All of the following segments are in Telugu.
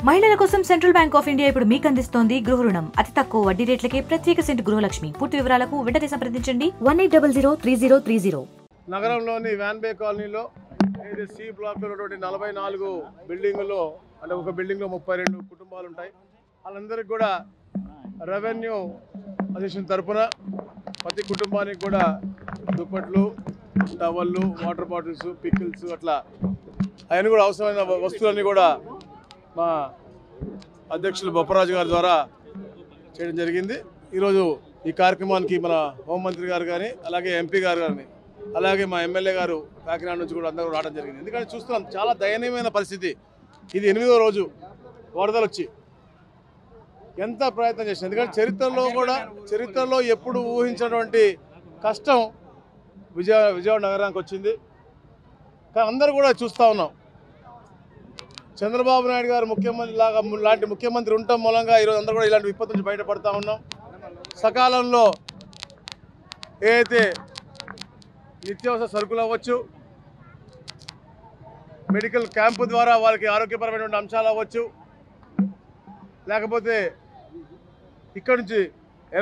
మహిళల కోసం సెంట్రల్ బ్యాంక్ ఆఫ్ ఇండియా ఇప్పుడు మీకు అందిస్తోంది గృహ రుణం. అతి తక్కువ వడ్డీ రేట్లకే ప్రత్యేక సెంటు గృహలక్ష్మి. పూర్తి వివరాలకు వెంటనే సంప్రదించండి 18003030. నగరంలోని వ్యాన్బే కాలనీలో ఇది సి బ్లాక్లో ఉన్నటువంటి 44 బిల్డింగుల్లో అంటే ఒక బిల్డింగ్లో 32 కుటుంబాలు ఉంటాయి. వాళ్ళందరికీ కూడా రెవెన్యూ అసోసియేషన్ తరఫున ప్రతి కుటుంబానికి కూడా దుప్పట్లు, టవళ్ళు, వాటర్ బాటిల్స్, పికిల్స్ అట్లా అవన్నీ కూడా అవసరమైన వస్తువులన్నీ కూడా మా అధ్యక్షులు బొప్పరాజు గారి ద్వారా చేయడం జరిగింది. ఈరోజు ఈ కార్యక్రమానికి మన హోంమంత్రి గారు కానీ అలాగే ఎంపీ గారు కానీ అలాగే మా ఎమ్మెల్యే గారు కాకినాడ నుంచి కూడా అందరూ రావడం జరిగింది. ఎందుకంటే చూస్తున్నాం చాలా దయనీయమైన పరిస్థితి. ఇది 8వ రోజు వరదలు వచ్చి ఎంత ప్రయత్నం చేసింది. ఎందుకంటే చరిత్రలో ఎప్పుడు ఊహించినటువంటి కష్టం విజయవాడ నగరానికి వచ్చింది. కానీ అందరూ కూడా చూస్తూ ఉన్నాం చంద్రబాబు నాయుడు గారు ముఖ్యమంత్రి లాంటి ముఖ్యమంత్రి ఉండటం మూలంగా ఈరోజు అందరూ కూడా ఇలాంటి విపత్తు నుంచి బయటపడతా ఉన్నాం. సకాలంలో ఏదైతే నిత్యావసర సరుకులు అవ్వచ్చు, మెడికల్ క్యాంపు ద్వారా వాళ్ళకి ఆరోగ్యపరమైనటువంటి అంశాలు అవ్వచ్చు, లేకపోతే ఇక్కడి నుంచి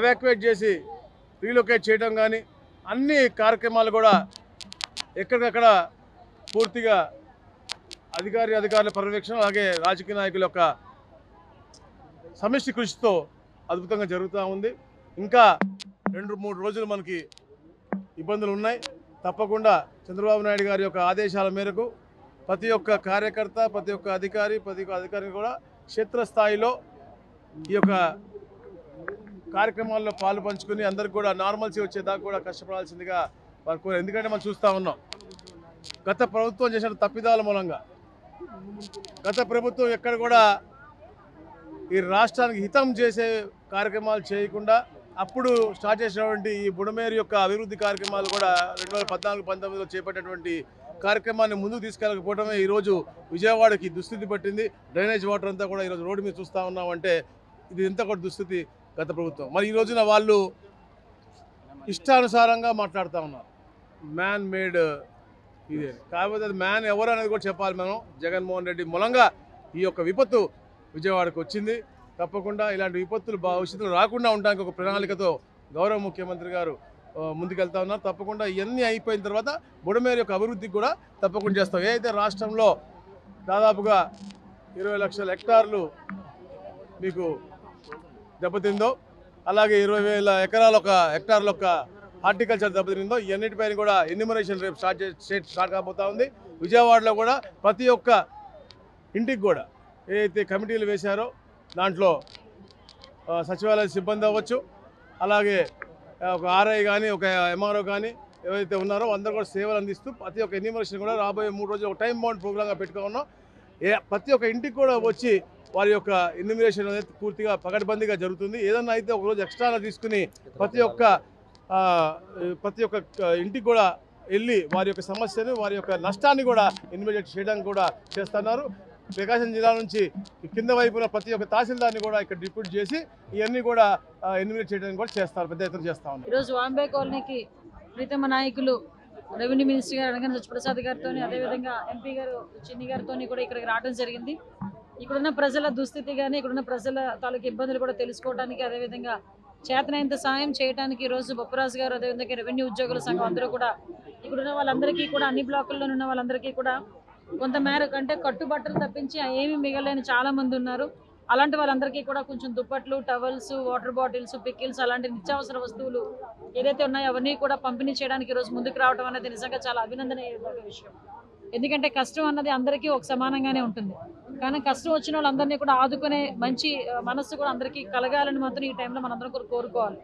ఎవాక్యుయేట్ చేసి రీలొకేట్ చేయడం కానీ అన్ని కార్యక్రమాలు కూడా ఎక్కడికక్కడ పూర్తిగా అధికారుల పర్యవేక్షణ అలాగే రాజకీయ నాయకుల యొక్క సమిష్టి కృషితో అద్భుతంగా జరుగుతూ ఉంది. ఇంకా 2-3 రోజులు మనకి ఇబ్బందులు ఉన్నాయి. తప్పకుండా చంద్రబాబు నాయుడు గారి యొక్క ఆదేశాల మేరకు ప్రతి ఒక్క కార్యకర్త, ప్రతి ఒక్క అధికారిని కూడా క్షేత్రస్థాయిలో ఈ యొక్క కార్యక్రమాల్లో పాలు పంచుకుని అందరికి కూడా నార్మల్సీ వచ్చేదాకా కూడా కష్టపడాల్సిందిగా వారు కోరారు. ఎందుకంటే మనం చూస్తూ ఉన్నాం గత ప్రభుత్వం చేసిన తప్పిదాల మూలంగా గత ప్రభుత్వం ఎక్కడ కూడా ఈ రాష్ట్రానికి హితం చేసే కార్యక్రమాలు చేయకుండా అప్పుడు స్టార్ట్ చేసినటువంటి ఈ బుడమేరు యొక్క అభివృద్ధి కార్యక్రమాలు కూడా 2014-19లో చేపట్టినటువంటి కార్యక్రమాన్ని ముందుకు తీసుకెళ్ళకపోవడమే ఈరోజు విజయవాడకి దుస్థితి పట్టింది. డ్రైనేజ్ వాటర్ అంతా కూడా ఈరోజు రోడ్డు మీద చూస్తూ ఉన్నామంటే ఇది ఎంత కూడా దుస్థితి గత ప్రభుత్వం. మరి ఈ రోజున వాళ్ళు ఇష్టానుసారంగా మాట్లాడుతూ ఉన్నారు. మ్యాన్ మేడ్ ఇది కాకపోతే అది మ్యాన్ ఎవరు అనేది కూడా చెప్పాలి. మనం జగన్మోహన్ రెడ్డి మూలంగా ఈ యొక్క విపత్తు విజయవాడకు వచ్చింది. తప్పకుండా ఇలాంటి విపత్తులు భవిష్యత్తులో రాకుండా ఉండడానికి ఒక ప్రణాళికతో గౌరవ ముఖ్యమంత్రి గారు ముందుకెళ్తా ఉన్నారు. తప్పకుండా ఇవన్నీ అయిపోయిన తర్వాత బుడమేరు యొక్క అభివృద్ధికి కూడా తప్పకుండా చేస్తాం. ఏదైతే రాష్ట్రంలో దాదాపుగా 20 లక్షల హెక్టార్లు మీకు దెబ్బతిందో, అలాగే 20,000 ఎకరాల హెక్టార్ల యొక్క హార్టికల్చర్ దెబ్బతిందో, ఇవన్నిటిపైన కూడా ఎన్యూమరేషన్ రేపు స్టార్ట్ కాబోతా ఉంది. విజయవాడలో కూడా ప్రతి ఒక్క ఇంటికి కూడా ఏదైతే కమిటీలు వేశారో దాంట్లో సచివాలయ సిబ్బంది అవ్వచ్చు, అలాగే ఒక ఆర్ఐ కానీ ఒక ఎంఆర్ఓ కానీ ఎవరైతే ఉన్నారో అందరూ కూడా సేవలు అందిస్తూ ప్రతి ఒక్క ఎన్యూమరేషన్ కూడా రాబోయే 3 రోజులు ఒక టైం బౌండ్ ప్రోగ్రామ్గా పెట్టుకున్నాం. ప్రతి ఒక్క ఇంటికి కూడా వచ్చి వారి యొక్క ఎన్యూమరేషన్ అనేది పూర్తిగా పకడ్బందీగా జరుగుతుంది. ఏదన్నా అయితే ఒకరోజు ఎక్స్ట్రాగా తీసుకుని ప్రతి ఒక్క ఇంటికి కూడా వెళ్ళి వారి యొక్క సమస్యను వారి యొక్క నష్టాన్ని కూడా ఎన్యూమరేట్ చేయడానికి కూడా చేస్తున్నారు. ప్రకాశం జిల్లా నుంచి కింద వైపున ప్రతి ఒక్క తహసీల్దార్ని కూడా ఇక్కడ డిప్యూట్ చేసి ఇవన్నీ కూడా ఎన్యూమరేట్ చేయడానికి కూడా చేస్తారు, పెద్ద ఎత్తున చేస్తా ఉన్నారు. ఈరోజు వాంబే కాలనీకి ప్రీతమ నాయకులు రెవెన్యూ మినిస్టర్ గారు అనగానే సత్యప్రసాద్ గారితో అదేవిధంగా ఎంపీ గారు చిన్ని గారితో కూడా ఇక్కడికి రావడం జరిగింది. ఇక్కడున్న ప్రజల దుస్థితి కానీ ఇక్కడున్న ప్రజల తాలూకు ఇబ్బందులు కూడా తెలుసుకోవడానికి అదేవిధంగా చేతనైనంత సాయం చేయడానికి ఈరోజు బొప్పరాజు గారు అదేవిధంగా రెవెన్యూ ఉద్యోగుల సంఘం అందరూ కూడా ఇక్కడున్న వాళ్ళందరికీ కూడా అన్ని బ్లాకుల్లో ఉన్న వాళ్ళందరికీ కూడా కొంతమేర అంటే కట్టుబట్టలు తప్పించి ఏమీ మిగలేని చాలా మంది ఉన్నారు. అలాంటి వాళ్ళందరికీ కూడా కొంచెం దుప్పట్లు, టవల్స్, వాటర్ బాటిల్స్, పికిల్స్ అలాంటి నిత్యావసర వస్తువులు ఏదైతే ఉన్నాయో అవన్నీ కూడా పంపిణీ చేయడానికి ఈరోజు ముందుకు రావడం అనేది నిజంగా చాలా అభినందనీయ విషయం. ఎందుకంటే కష్టం అన్నది అందరికీ ఒక సమానంగానే ఉంటుంది. కానీ కష్టం వచ్చిన వాళ్ళందరినీ కూడా ఆదుకునే మంచి మనస్సు కూడా అందరికీ కలగాలని మాత్రం ఈ టైంలో మనందరం కూడా కోరుకోవాలి.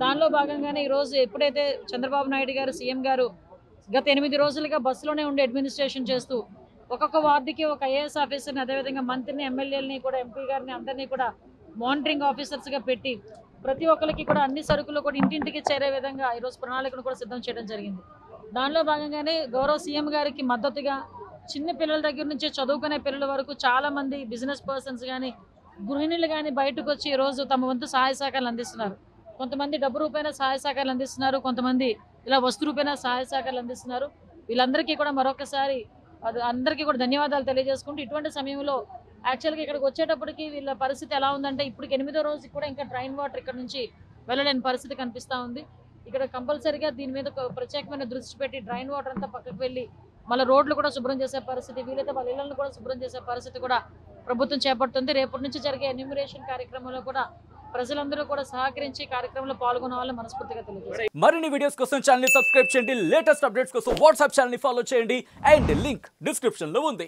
దానిలో భాగంగానే ఈరోజు ఎప్పుడైతే చంద్రబాబు నాయుడు గారు సీఎం గారు గత 8 రోజులుగా బస్సులోనే ఉండి అడ్మినిస్ట్రేషన్ చేస్తూ ఒక్కొక్క వార్డుకి ఒక ఐఏఎస్ ఆఫీసర్ని అదేవిధంగా మంత్రిని, ఎమ్మెల్యేలని కూడా ఎంపీ గారిని అందరినీ కూడా మానిటరింగ్ ఆఫీసర్స్గా పెట్టి ప్రతి ఒక్కరికి కూడా అన్ని సరుకులు కూడా ఇంటింటికి చేరే విధంగా ఈరోజు ప్రణాళికను కూడా సిద్ధం చేయడం జరిగింది. దానిలో భాగంగానే గౌరవ సీఎం గారికి మద్దతుగా చిన్న పిల్లల దగ్గర నుంచి చదువుకునే పిల్లల వరకు చాలామంది బిజినెస్ పర్సన్స్ కానీ గృహిణులు కానీ బయటకు వచ్చి ఈరోజు తమ వంతు సహాయ సహకారాలు అందిస్తున్నారు. కొంతమంది డబ్బు రూపాయన సహాయ సహకారాలు అందిస్తున్నారు, కొంతమంది ఇలా వస్తు రూపాయన సహాయ సహకారాలు అందిస్తున్నారు. వీళ్ళందరికీ కూడా మరొకసారి అందరికీ కూడా ధన్యవాదాలు తెలియజేసుకుంటూ ఇటువంటి సమయంలో యాక్చువల్గా ఇక్కడికి వచ్చేటప్పటికి వీళ్ళ పరిస్థితి ఎలా ఉందంటే ఇప్పటికి 8వ రోజుకి కూడా ఇంకా డ్రైన్ వాటర్ ఇక్కడ నుంచి వెళ్ళలేని పరిస్థితి కనిపిస్తూ ఉంది. ఇక్కడ కంపల్సరీగా దీని మీద ఒక ప్రత్యేకమైన దృష్టి పెట్టి డ్రైన్ వాటర్ అంతా పక్కకు వెళ్ళి మళ్ళీ రోడ్లు కూడా శుభ్రం చేసే పరిస్థితి, వీలైతే వాళ్ళ ఇళ్లను కూడా శుభ్రం చేసే పరిస్థితి కూడా ప్రభుత్వం చేపడుతుంది. రేపటి నుంచి జరిగే ఎన్యూమరేషన్ కార్యక్రమంలో కూడా ప్రజలందరూ కూడా సహకరించి కార్యక్రమంలో పాల్గొనాలని మనస్ఫూర్తిగా తెలియజేస్తారు. మరిన్ని వీడియోస్ కోసం ఛానల్ ని సబ్స్క్రైబ్ చేయండి, లేటెస్ట్ అప్డేట్స్ కోసం వాట్సాప్ ఛానల్ ని ఫాలో చేయండి అండ్ లింక్ డిస్క్రిప్షన్ లో ఉంది.